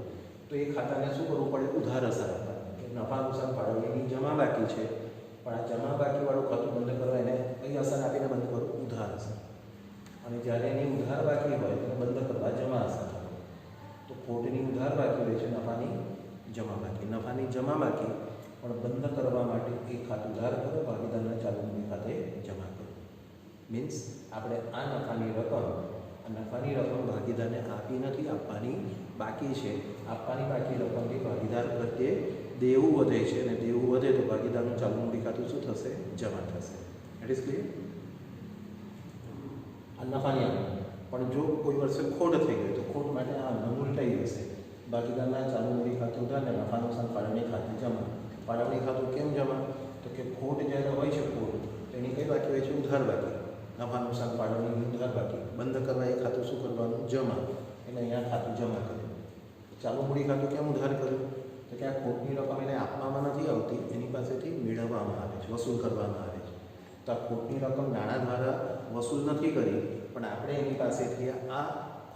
તો એ ખાતાને શું કરવું પડે? ઉધાર અસર આપવાની. કે નફા નુકસાન ફાળવણીની જમા બાકી છે પણ આ જમા બાકીવાળું ખાતું બંધ કરવા એને કઈ અસર આપીને બંધ કરો? ઉધાર અસર. અને જ્યારે એની ઉધાર બાકી હોય તેને બંધ કરવા જમા અસર આપો. તો ખોટની ઉધાર બાકી હોય છે, નફાની જમા બાકી. નફાની જમા બાકી પણ બંધ કરવા માટે એ ખાતું ઉધાર કરો, ભાગીદારના ચાલુ મૂડી ખાતે જમા કરો. મીન્સ આપણે આ નફાની રકમ ભાગીદારને આપી નથી, આપવાની બાકી છે. આપવાની બાકી રકમથી ભાગીદાર પ્રત્યે દેવું વધે છે અને દેવું વધે તો ભાગીદારનું ચાલુ મૂડી ખાતું શું થશે? જમા થશે. It is clear? આ નફાની પણ જો કોઈ વર્ષે ખોટ થઈ ગઈ તો ખોટ માટે આ ઉલટાઈ જશે. ભાગીદારના ચાલુ મૂડી ખાતું ઉધાર ને નફા નુકસાન ફાળવણી ખાતે જમા. ફાળવણી ખાતું કેમ જમા? તો કે ખોટ જ્યારે હોય છે ખોટ તો એની કઈ બાકી હોય છે? ઉધાર બાકી. નફા નુકસાન ફાળવણી ઉધાર બાકી. બંધ કરવા એ ખાતું શું કરવાનું? જમા. એટલે અહીંયા ખાતું જમા કર્યું. ચાલુ મૂડી ખાતું કેમ ઉધાર કર્યું? તો કે આ ખોટની રકમ એને આપવામાં નથી આવતી, એની પાસેથી મેળવવામાં આવે છે, વસૂલ કરવામાં આવે છે. તો આ ખોટની રકમ નાણાં દ્વારા વસૂલ નથી કરી, પણ આપણે એની પાસેથી આ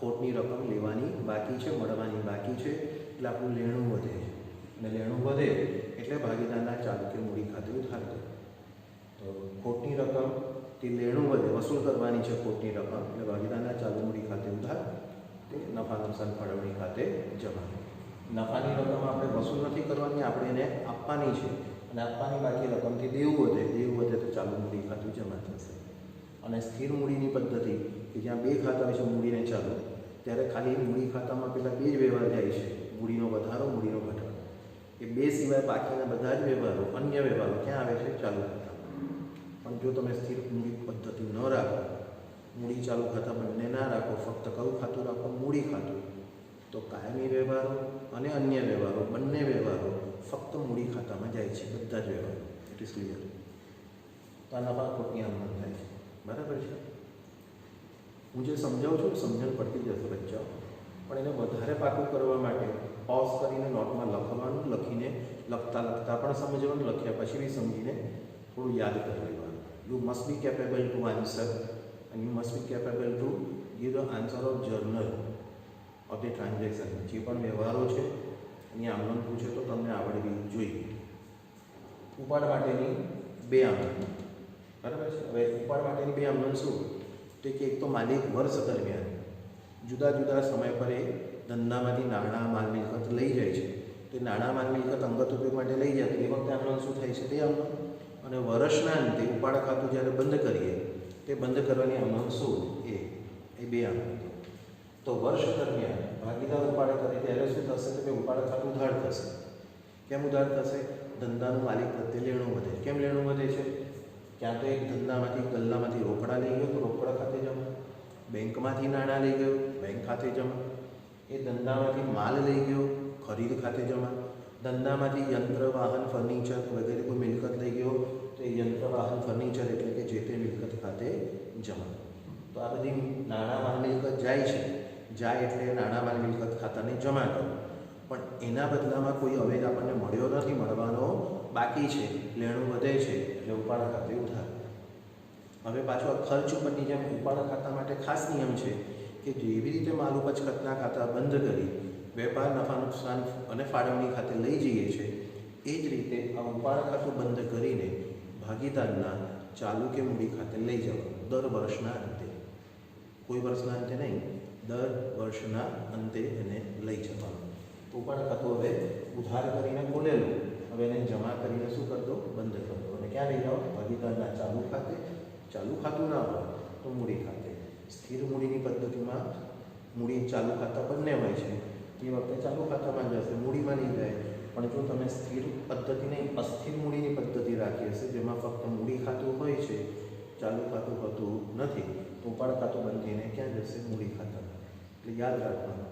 ખોટની રકમ લેવાની બાકી છે, મળવાની બાકી છે, એટલે આપણું લેણું વધે છે. અને લેણું વધે એટલે ભાગીદારના ચાલુ કે મૂડી ખાતે ઉધાર કરે. તો ખોટની રકમ તે લેણું વધે, વસૂલ કરવાની છે ખોટની રકમ, એટલે ભાગીદારના ચાલુ મૂડી ખાતે ઉધાર, તે નફા નુકસાન ફાળવણી ખાતે જમા. નફાની રકમ આપણે વસૂલ નથી કરવાની, આપણે એને આપવાની છે, અને આપવાની બાકી રકમથી દેવું વધે તો ચાલુ મૂડી ખાતું જમા થશે. અને સ્થિર મૂડીની પદ્ધતિ કે જ્યાં બે ખાતા હોય છે મૂડીને ચાલુ, ત્યારે ખાલી મૂડી ખાતામાં પેલા બે જ વ્યવહાર જાય છે, મૂડીનો વધારો, મૂડીનો ઘટાડો. એ બે સિવાય બાકીના બધા જ વ્યવહારો, અન્ય વ્યવહારો ક્યાં આવે છે? ચાલુ ખાતામાં. પણ જો તમે સ્થિર મૂડી પદ્ધતિ ન રાખો, મૂડી ચાલુ ખાતા બંને ના રાખો, ફક્ત કયું ખાતું રાખો? મૂડી ખાતું, તો કાયમી વ્યવહારો અને અન્ય વ્યવહારો, બંને વ્યવહારો ફક્ત મૂડી ખાતામાં જાય છે, બધા જ વ્યવહારો. It is clear. તો આ નફા ખોટની અમલ થાય છે. બરાબર છે? હું જે સમજાવું છું સમજણ પડતી જશે બચ્ચાઓ, પણ એને વધારે પાકું કરવા માટે પોઝ કરીને નોટમાં લખવાનું, લખીને લખતા પણ સમજવાનું, લખ્યા પછી બી સમજીને થોડું યાદ કરી લેવાનું. You must be capable to answer and you must be capable to give the answer of journal of the transaction. જે પણ વ્યવહારો છે એની આમનોંધ પૂછે તો તમને આવડવી જોઈએ. ઉપાડ માટેની બે આમનોંધ. બરાબર છે? હવે ઉપાડ માટેની બે આમનોંધ શું? તો કે એક તો માલિક વર્ષ દરમિયાન જુદા જુદા સમય પર એ ધંધામાંથી નાણાં, માલ મિલકત લઈ જાય છે. તે નાણાં, માલ મિલકત અંગત ઉપયોગ માટે લઈ જાય તો એ વખતે આમનોંધ શું થાય છે? તે આમનોંધ. અને વર્ષના અંતે ઉપાડ ખાતું જ્યારે બંધ કરીએ તે બંધ કરવાની આમનોંધ શું? એ બે આમનોંધ. તો વર્ષ દરમિયાન ભાગીદાર ઉપાડ કરે ત્યારે શું થશે? તો કે ઉપાડ ખાતું ઉધાર થશે. કેમ ઉધાર થશે? ધંધાનું માલિક પ્રત્યે લેણું વધે. કેમ લેણું વધે છે? ક્યાં તો એક ધંધામાંથી, ગલ્લામાંથી રોકડા લઈ ગયો તો રોકડા ખાતે જમા, બેંકમાંથી નાણાં લઈ ગયો, બેંક ખાતે જમા, એ ધંધામાંથી માલ લઈ ગયો, ખરીદ ખાતે જમા, ધંધામાંથી યંત્ર, વાહન, ફર્નિચર વગેરે કોઈ મિલકત લઈ ગયો તો એ યંત્ર, વાહન, ફર્નિચર એટલે કે જે તે મિલકત ખાતે જમા. તો આ બધી નાણાં, માલ મિલકત જાય એટલે નાણાં, માલ મિલકત ખાતાને જમા કરો. પણ એના બદલામાં કોઈ અવેજ આપણને મળ્યો નથી, મળવાનો બાકી છે, લેણું વધે છે, એટલે ઉપાડ ખાતે ઉધાર. હવે પાછો આ ખર્ચ ઉપરની જેમ ઉપાડ ખાતા માટે ખાસ નિયમ છે કે જેવી રીતે માલ ઉપજ ખર્ચના ખાતા બંધ કરી વેપાર, નફા નુકસાન અને ફાળવણી ખાતે લઈ જઈએ છીએ, એ જ રીતે આ ઉપાડ ખાતું બંધ કરીને ભાગીદારના ચાલુ કે મૂડી ખાતે લઈ જવાનું દર વર્ષના અંતે. કોઈ વર્ષના અંતે નહીં, દર વર્ષના અંતે એને લઈ જવાનું. ઉપાડ ખાતું હવે ઉધાર કરીને ખોલેલું, હવે એને જમા કરીને શું કરી દો? બંધ કરી દો. અને ક્યાં લઈ જાઓ? ભાગીદારના ચાલુ ખાતે. ચાલુ ખાતું ના હોય તો મૂડી ખાતે. સ્થિર મૂડીની પદ્ધતિમાં મૂડી, ચાલુ ખાતા બંને હોય છે, એ વખતે ચાલુ ખાતામાં જશે, મૂડીમાં નહીં જાય. પણ જો તમે સ્થિર પદ્ધતિ નહીં, અસ્થિર મૂડીની પદ્ધતિ રાખી હશે જેમાં ફક્ત મૂડી ખાતું હોય છે, ચાલુ ખાતું હોતું નથી, તો ઉપાડ ખાતું બંધ થઈને ક્યાં જશે? મૂડી ખાતામાં. એટલે યાદ રાખવાનું,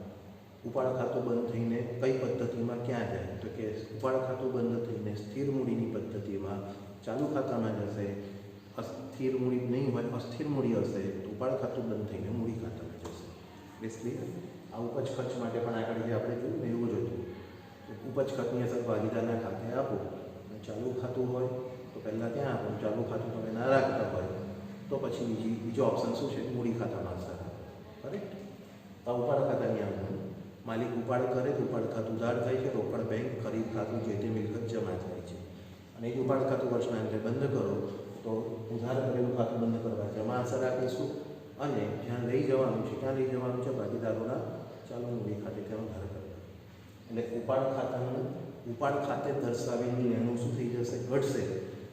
ઉપાડ ખાતું બંધ થઈને કઈ પદ્ધતિમાં ક્યાં જાય? તો કે ઉપાડ ખાતું બંધ થઈને સ્થિર મૂડીની પદ્ધતિમાં ચાલુ ખાતામાં જશે. અસ્થિર મૂડી નહીં હોય, અસ્થિર મૂડી હશે તો ઉપાડ ખાતું બંધ થઈને મૂડી ખાતામાં જશે. બેસલી આ ઉપજ ખર્ચ માટે પણ આગળ જે આપણે જોયું ને એવું જ હતું. ઉપજ ખર્ચની અસર ભાગીદારના ખાતે આપો. અને ચાલુ ખાતું હોય તો પહેલાં ક્યાં આપો? ચાલુ ખાતું તમે ના રાખતા હોય તો પછી બીજો ઓપ્શન શું છે? મૂડી ખાતામાં અસર આપો. કરેક્ટ? તો ઉપાડ ખાતાની આમ માલિક ઉપાડ કરે તો ઉપાડ ખાતું ઉધાર થાય છે, રોકડ બેંક, ખરીદ ખાતું જે તે મિલકત જમા થાય છે. અને એ ઉપાડ ખાતું વર્ષના અંતે બંધ કરો તો ઉધાર કરેલું ખાતું બંધ કરવા જમા અસર આપીશું. અને જ્યાં લઈ જવાનું છે ક્યાં લઈ જવાનું છે? ભાગીદારોના ચાલુ મૂડી ખાતે ત્યાં ઉધાર કરવા. એટલે ઉપાડ ખાતે દર્શાવેલું લેણું શું થઈ જશે? ઘટશે.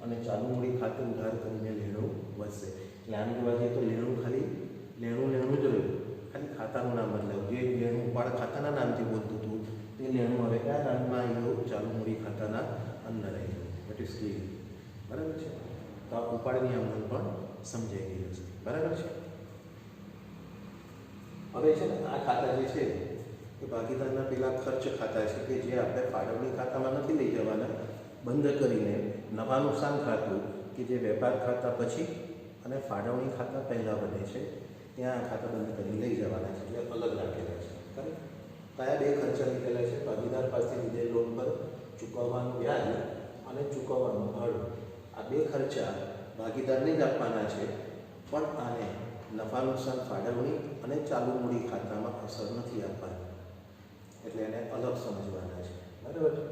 અને ચાલુ મૂડી ખાતે ઉધાર કરીને લેણું વધશે. એટલે આમ જોવા જઈએ તો લેણું ખાલી લેણું જ રહ્યું, ખાલી ખાતાનું નામ બદલાયું. જે લેણું ઉપાડ ખાતાના નામથી બોલતું હતું તે લેણું હવે કયા નામમાં આવી ગયું? ચાલુ મૂડી ખાતાના અંદર આવી ગયું. વટ ઇઝ ક્લિયર? બરાબર છે? તો આ ઉપાડની આમનોંધ પણ સમજાઈ ગઈ હશે. બરાબર છે? હવે છે ને આ ખાતા જે છે એ ભાગીદારના પેલા ખર્ચ ખાતા છે કે જે આપણે ફાળવણી ખાતામાં નથી લઈ જવાના, બંધ કરીને નફા નુકસાન ખાતું કે જે વેપાર ખાતા પછી અને ફાળવણી ખાતા પહેલાં બને છે ત્યાં ખાતા બંધ કરીને લઈ જવાના છે, એટલે અલગ રાખેલા છે. બરાબર? કયા બે ખર્ચા લીધેલા છે? ભાગીદાર પાસે લીધેલ લોન પર ચૂકવવાનું વ્યાજ અને ચૂકવવાનું ભાડું. આ બે ખર્ચા ભાગીદારને જ આપવાના છે, પણ આને નફા નુકસાન ફાળવણી અને ચાલુ મૂડી ખાતામાં અસર નથી આપવાની, એટલે એને અલગ સમજવાના છે. બરાબર છે.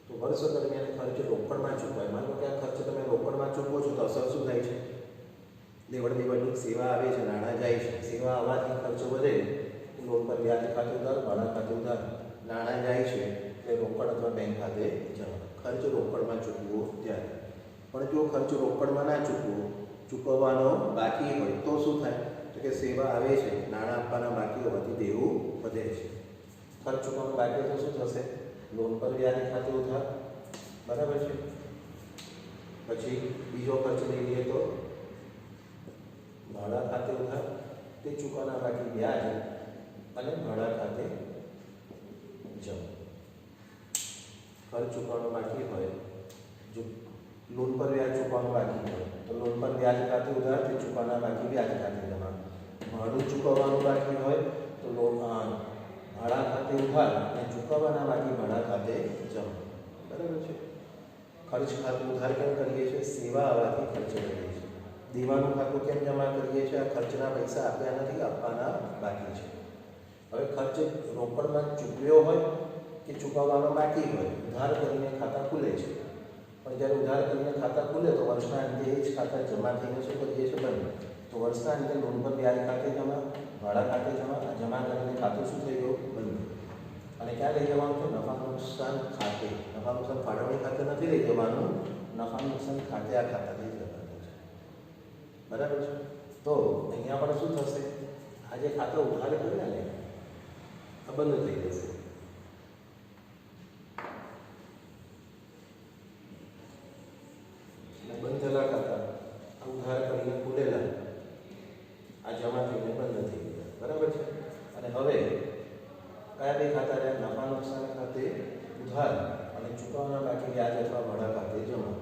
તો વર્ષ દરમિયાન ખર્ચ રોકડમાં ચૂકવાય. માનો કે આ ખર્ચ તમે રોકડમાં ચૂકવો છો તો અસર શું થાય છે? લેવડ દેવડની સેવા આવે છે, નાણાં જાય છે, સેવા આવવાથી ખર્ચ વધે, લોન પર વ્યાજ ખાતે ઉધાર, ભાડા ખાતે ઉધાર, નાણાં જાય છે એટલે રોકડ અથવા બેંક ખાતે જમા. ખર્ચ રોકડમાં ચૂકવો ત્યારે. પણ જો ખર્ચ રોકડમાં ના ચૂકવવાનો બાકી હોય તો શું થાય? તો કે સેવા આવે છે, નાણાં આપવાના બાકી હોવાથી દેવું વધે છે. ખર્ચ ચૂકવવાનું બાકી તો શું થશે? લોન પર વ્યાજ ખાતે ઉધાર. બરાબર છે. પછી બીજો ખર્ચ લઈ લઈએ તો ભાડા ખાતે ઉધાર, તે ચૂકવવાના બાકી વ્યાજ અને ભાડા ખાતે જમા. ખર્ચ ચૂકવવાનો બાકી હોય, જો લોન પર વ્યાજ ચૂકવવાનું બાકી હોય તો લોન પર વ્યાજ ખાતે ઉધાર, તે ચૂકવવાના બાકી વ્યાજ ખાતે જમા. ભાડું ચૂકવવાનું બાકી હોય તો ભાડા ખાતે ઉધાર અને ચૂકવવાના બાકી ભાડા ખાતે જમા. બરાબર છે. ખર્ચ ખાતું ઉધાર કેમ કરીએ છીએ? સેવા આવવાથી ખર્ચ કરીએ છીએ. દેવાનું ખાતું કેમ જમા કરીએ છીએ? આ ખર્ચના પૈસા આપ્યા નથી, આપવાના બાકી છે. હવે ખર્ચ રોકડમાં ચૂકવ્યો હોય કે ચૂકવવાનો બાકી હોય, ઉધાર કરીને ખાતા ખુલે છે. પણ જ્યારે ઉધાર કરીને ખાતા ખુલે તો વર્ષના અંતે એ જ ખાતા જમા થઈને શું કરીએ છીએ? બંધ. તો વર્ષના અંતે લોન પર વ્યાજ ખાતે જમા, ભાડા ખાતે જમા કરીને ખાતું શું થઈ ગયું? બંધ. અને ક્યાં લઈ જવાનું છે? નફા નુકસાન ખાતે. નફા નુકસાન ફાળવણી ખાતે નથી લઈ જવાનું, નફા નુકસાન ખાતે આ ખાતા લઈ જવાનું છે. બરાબર છે. તો અહીંયા પણ શું થશે? આ જે ખાતા ઉધાર કર્યા ને આ બંધ થઈ જશે. બંધ થયેલા ખાતા આ ઉધાર કરીને ખુલેલા આ જમા થઈને બંધ થઈ ગયા. બરાબર છે. અને હવે કયા બે ખાતા રહ્યા? નફા નુકસાન ખાતે ઉધાર અને ચૂકવવાના બાકી વ્યાજ અથવા ભાડા ખાતે જમા.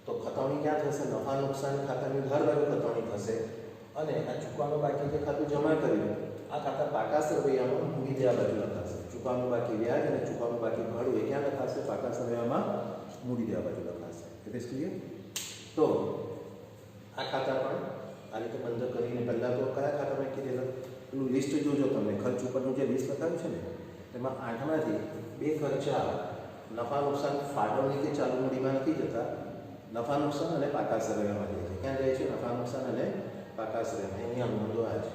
તો ખતવણી ક્યાં થશે? નફા નુકસાન ખાતાની ઉધાર બાજુ ખતવણી થશે અને આ ચૂકવવાનું બાકી જે ખાતું જમા કર્યું આ ખાતા પાકા સરવૈયામાં મૂડી દેવા બાજુ લખાશે. ચૂકવવાનું બાકી વ્યાજ અને ચૂકવવાનું બાકી ભાડું એ ક્યાં લખાશે? પાકા સરવૈયામાં મૂડી દેવા બાજુ લખાશે. એટલે ક્લિયર? તો આ ખાતા પણ આ રીતે બંધ કરીને પહેલાં તો કયા ખાતા મેં કીધેલા? પેલું લિસ્ટ જોજો તમે. ખર્ચ ઉપરનું જે લિસ્ટ લખાવ્યું છે ને તેમાં 8માંથી 2 ખર્ચા નફા નુકસાન ફાળવણી કે ચાલુ મૂડીમાં નથી જતા, નફા નુકસાન અને પાકા સરવૈયામાં જાય છે. ક્યાં જાય છે? નફા નુકસાન અને પાકા સરવૈયામાં. અહીંયા નોંધો આ છે.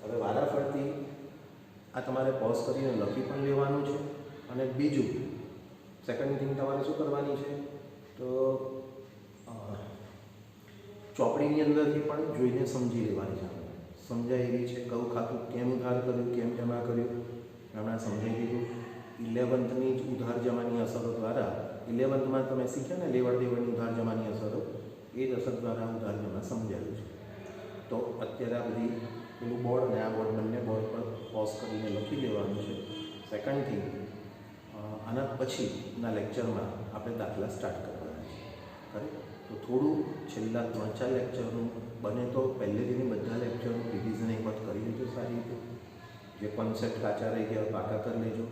હવે વારાફરતી આ તમારે પોઝ કરીને લખી પણ લેવાનું છે. અને બીજું સેકન્ડ થિંગ તમારે શું કરવાની છે? તો ચોપડીની અંદરથી પણ જોઈને સમજી લેવાની છે. સમજાય એવી છે. કયું ખાતું કેમ ઉધાર કર્યું, કેમ જમા કર્યું, હમણાં સમજાઈ દીધું. 11th જ ઉધાર જમાની અસરો દ્વારા 11th તમે શીખ્યા ને લેવડ દેવડની ઉધાર જમાની અસરો, એ જ અસર દ્વારા ઉધાર જમા સમજાયું છે. તો અત્યારે આ બધી પેલું બોર્ડ અને આ બોર્ડ બંને બોર્ડ પર પોઝ કરીને લખી દેવાનું છે. સેકન્ડ થિંગ, આના પછીના લેક્ચરમાં આપણે દાખલા સ્ટાર્ટ કરવાના છે. કરેક્ટ? તો થોડું છેલ્લા 3-4 લેક્ચરનું બને તો પહેલેથી બધા લેક્ચરનું રિવિઝન એક વખત કરી લેજો સારી રીતે. જે કોન્સેપ્ટ કાચા રહી ગયા પાકા કરી લેજો.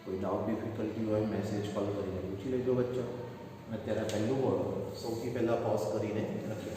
કોઈ ડાઉટ ડિફિકલ્ટી હોય મેસેજ કોલ કરીને પૂછી લેજો વચ્ચે. અત્યારે પહેલું બોર્ડ સૌથી પહેલાં પોઝ કરીને લખીએ.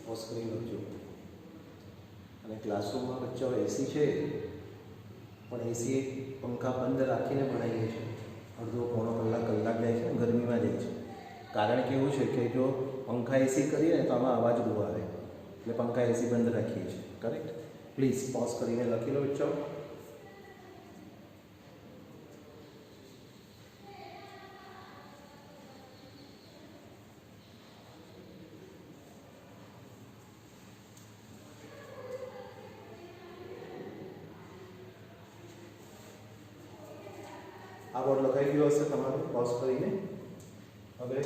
પોઝ કરી લખજો. અને ક્લાસરૂમમાં બચ્ચાઓ એસી છે પણ એસી પંખા બંધ રાખીને ભણાવીએ છીએ. અડધો પોણો કલાક જાય છે, ગરમીમાં જાય છે. કારણ કે એવું છે કે જો પંખા એસી કરીએ ને તો આમાં અવાજ બહુ આવે, એટલે પંખા એસી બંધ રાખીએ છીએ. કરેક્ટ? પ્લીઝ પોઝ કરીને લખી લો બચ્ચાઓ. આ બોર્ડ લખાઈ ગયો હશે તમારું પોઝ કરીને. હવે